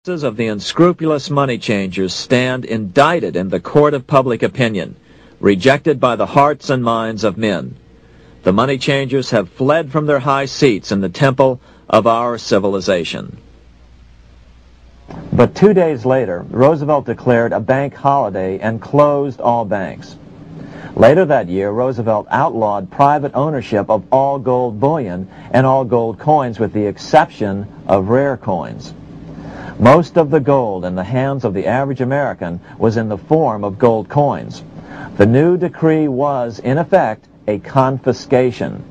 Of the unscrupulous money changers stand indicted in the court of public opinion, rejected by the hearts and minds of men. The money changers have fled from their high seats in the temple of our civilization. But 2 days later, Roosevelt declared a bank holiday and closed all banks. Later that year, Roosevelt outlawed private ownership of all gold bullion and all gold coins with the exception of rare coins. Most of the gold in the hands of the average American was in the form of gold coins. The new decree was, in effect, a confiscation.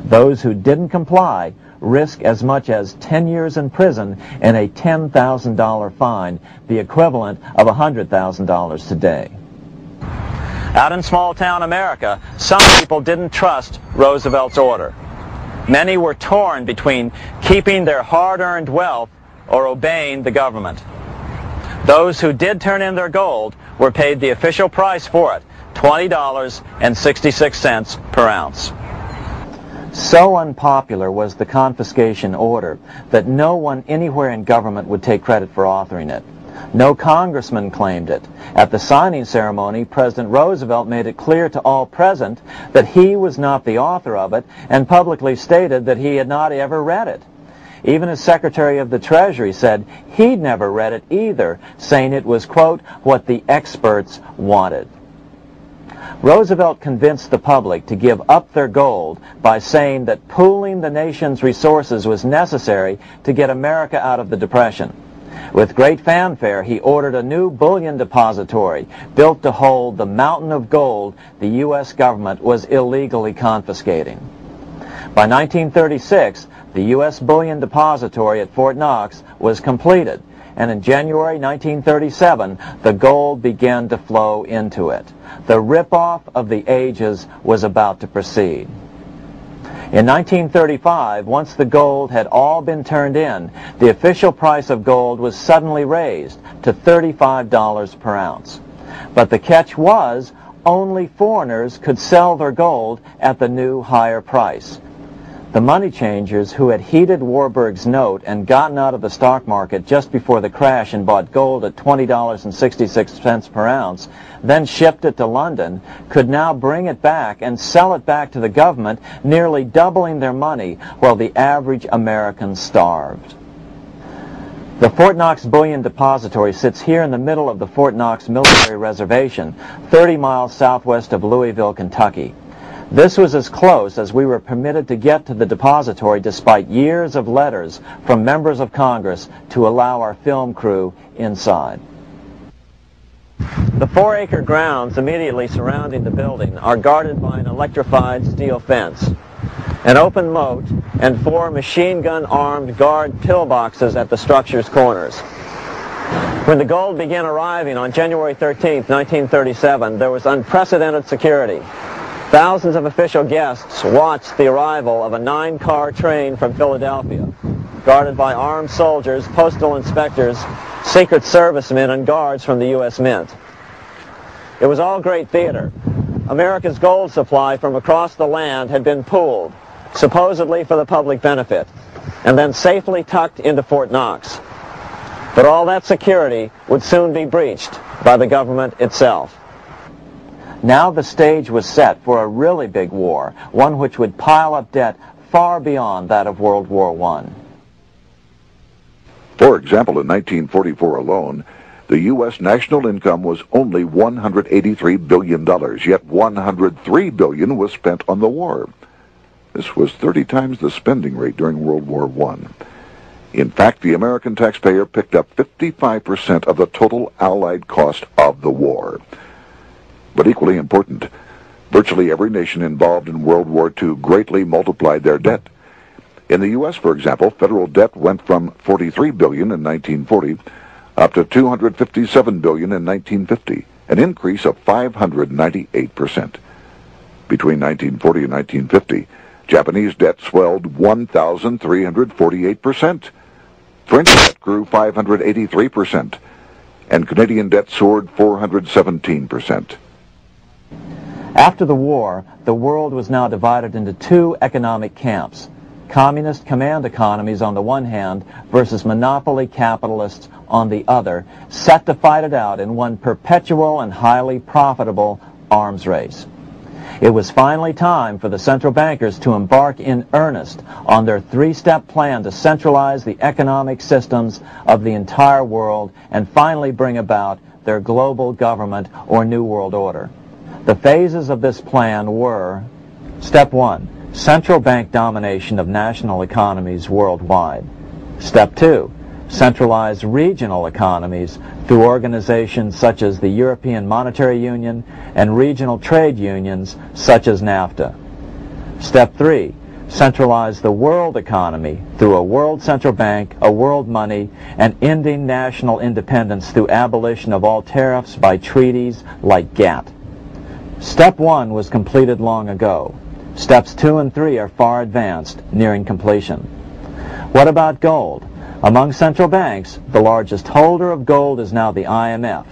Those who didn't comply risk as much as 10 years in prison and a $10,000 fine, the equivalent of $100,000 today. Out in small-town America, some people didn't trust Roosevelt's order. Many were torn between keeping their hard-earned wealth or obeying the government. Those who did turn in their gold were paid the official price for it, $20.66 per ounce. So unpopular was the confiscation order that no one anywhere in government would take credit for authoring it. No congressman claimed it. At the signing ceremony, President Roosevelt made it clear to all present that he was not the author of it and publicly stated that he had not ever read it. Even his Secretary of the Treasury said he'd never read it either, saying it was, quote, what the experts wanted. Roosevelt convinced the public to give up their gold by saying that pooling the nation's resources was necessary to get America out of the Depression. With great fanfare, he ordered a new bullion depository built to hold the mountain of gold the U.S. government was illegally confiscating. By 1936, the U.S. Bullion Depository at Fort Knox was completed, and in January 1937, the gold began to flow into it. The rip-off of the ages was about to proceed. In 1935, once the gold had all been turned in, the official price of gold was suddenly raised to $35 per ounce. But the catch was, only foreigners could sell their gold at the new higher price. The money changers who had heeded Warburg's note and gotten out of the stock market just before the crash and bought gold at $20.66 per ounce, then shipped it to London, could now bring it back and sell it back to the government, nearly doubling their money while the average American starved. The Fort Knox Bullion Depository sits here in the middle of the Fort Knox Military Reservation, 30 miles southwest of Louisville, Kentucky. This was as close as we were permitted to get to the depository despite years of letters from members of Congress to allow our film crew inside. The 4-acre grounds immediately surrounding the building are guarded by an electrified steel fence, an open moat, and 4 machine-gun-armed guard pillboxes at the structure's corners. When the gold began arriving on January 13, 1937, there was unprecedented security. Thousands of official guests watched the arrival of a 9-car train from Philadelphia, guarded by armed soldiers, postal inspectors, Secret Servicemen, and guards from the U.S. Mint. It was all great theater. America's gold supply from across the land had been pooled, supposedly for the public benefit, and then safely tucked into Fort Knox. But all that security would soon be breached by the government itself. Now the stage was set for a really big war, one which would pile up debt far beyond that of World War I. For example, in 1944 alone, the U.S. national income was only $183 billion, yet $103 billion was spent on the war. This was 30 times the spending rate during World War I. In fact, the American taxpayer picked up 55% of the total Allied cost of the war. But equally important, virtually every nation involved in World War II greatly multiplied their debt. In the U.S., for example, federal debt went from $43 billion in 1940 up to $257 billion in 1950, an increase of 598%. Between 1940 and 1950, Japanese debt swelled 1,348%. French debt grew 583%, and Canadian debt soared 417%. After the war, the world was now divided into 2 economic camps. communist command economies on the one hand versus monopoly capitalists on the other, set to fight it out in one perpetual and highly profitable arms race. It was finally time for the central bankers to embark in earnest on their three-step plan to centralize the economic systems of the entire world and finally bring about their global government or New World Order. The phases of this plan were: Step 1, central bank domination of national economies worldwide. Step 2, centralized regional economies through organizations such as the European Monetary Union and regional trade unions such as NAFTA. Step 3, centralize the world economy through a world central bank, a world money, and ending national independence through abolition of all tariffs by treaties like GATT. Step 1 was completed long ago. Steps 2 and 3 are far advanced, nearing completion. What about gold? Among central banks, the largest holder of gold is now the IMF.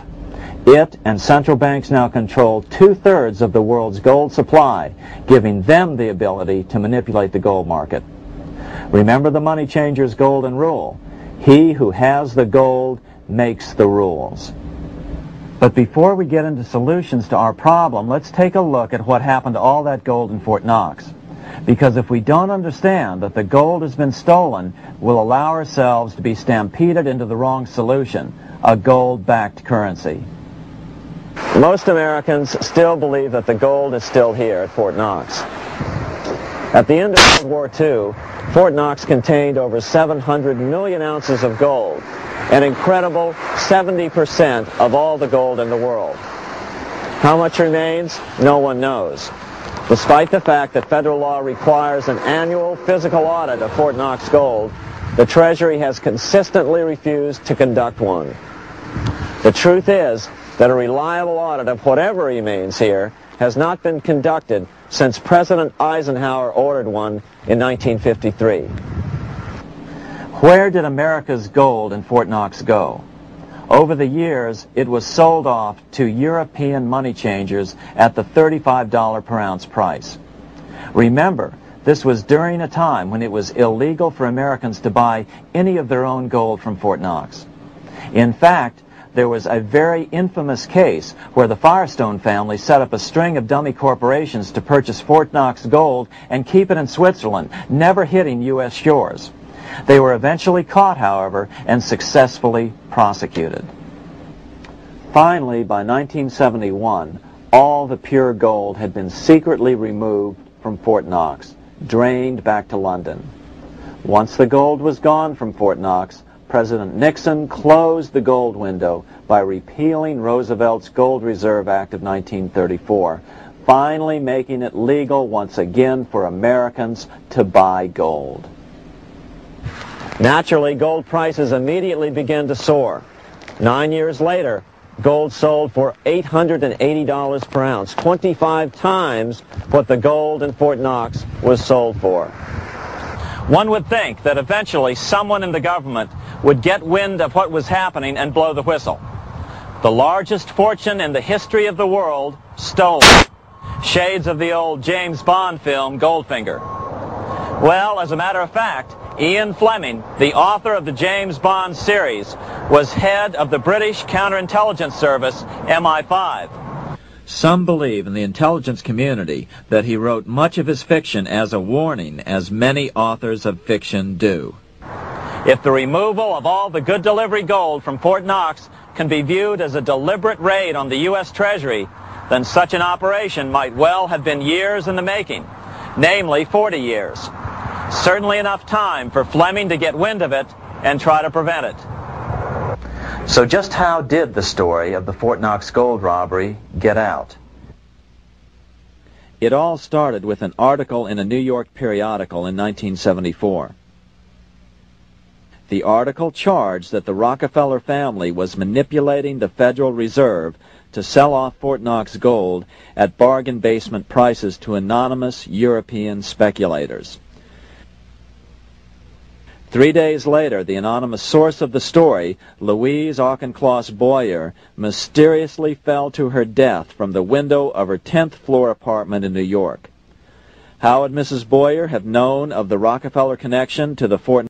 It and central banks now control 2/3 of the world's gold supply, giving them the ability to manipulate the gold market. Remember the money changer's golden rule: he who has the gold makes the rules. But before we get into solutions to our problem, let's take a look at what happened to all that gold in Fort Knox. Because if we don't understand that the gold has been stolen, we'll allow ourselves to be stampeded into the wrong solution: a gold-backed currency. Most Americans still believe that the gold is still here at Fort Knox. At the end of World War II, Fort Knox contained over 700 million ounces of gold, an incredible 70% of all the gold in the world. How much remains? No one knows. Despite the fact that federal law requires an annual physical audit of Fort Knox gold, the Treasury has consistently refused to conduct one. The truth is that a reliable audit of whatever remains here has not been conducted since President Eisenhower ordered one in 1953. Where did America's gold in Fort Knox go? Over the years, it was sold off to European money changers at the $35 per ounce price. Remember, this was during a time when it was illegal for Americans to buy any of their own gold from Fort Knox. In fact, there was a very infamous case where the Firestone family set up a string of dummy corporations to purchase Fort Knox gold and keep it in Switzerland, never hitting U.S. shores. They were eventually caught, however, and successfully prosecuted. Finally, by 1971, all the pure gold had been secretly removed from Fort Knox, drained back to London. Once the gold was gone from Fort Knox, President Nixon closed the gold window by repealing Roosevelt's Gold Reserve Act of 1934, finally making it legal once again for Americans to buy gold. Naturally, gold prices immediately began to soar. 9 years later, gold sold for $880 per ounce, 25 times what the gold in Fort Knox was sold for. One would think that eventually someone in the government would get wind of what was happening and blow the whistle. The largest fortune in the history of the world stolen. Shades of the old James Bond film, Goldfinger. Well, as a matter of fact, Ian Fleming, the author of the James Bond series, was head of the British counterintelligence service, MI5. Some believe in the intelligence community that he wrote much of his fiction as a warning, as many authors of fiction do. If the removal of all the good delivery gold from Fort Knox can be viewed as a deliberate raid on the U.S. Treasury, then such an operation might well have been years in the making, namely 40 years. Certainly enough time for Fleming to get wind of it and try to prevent it. So just how did the story of the Fort Knox gold robbery get out? It all started with an article in a New York periodical in 1974. The article charged that the Rockefeller family was manipulating the Federal Reserve to sell off Fort Knox gold at bargain basement prices to anonymous European speculators. 3 days later, the anonymous source of the story, Louise Auchincloss Boyer, mysteriously fell to her death from the window of her 10th floor apartment in New York. How would Mrs. Boyer have known of the Rockefeller connection to the Fort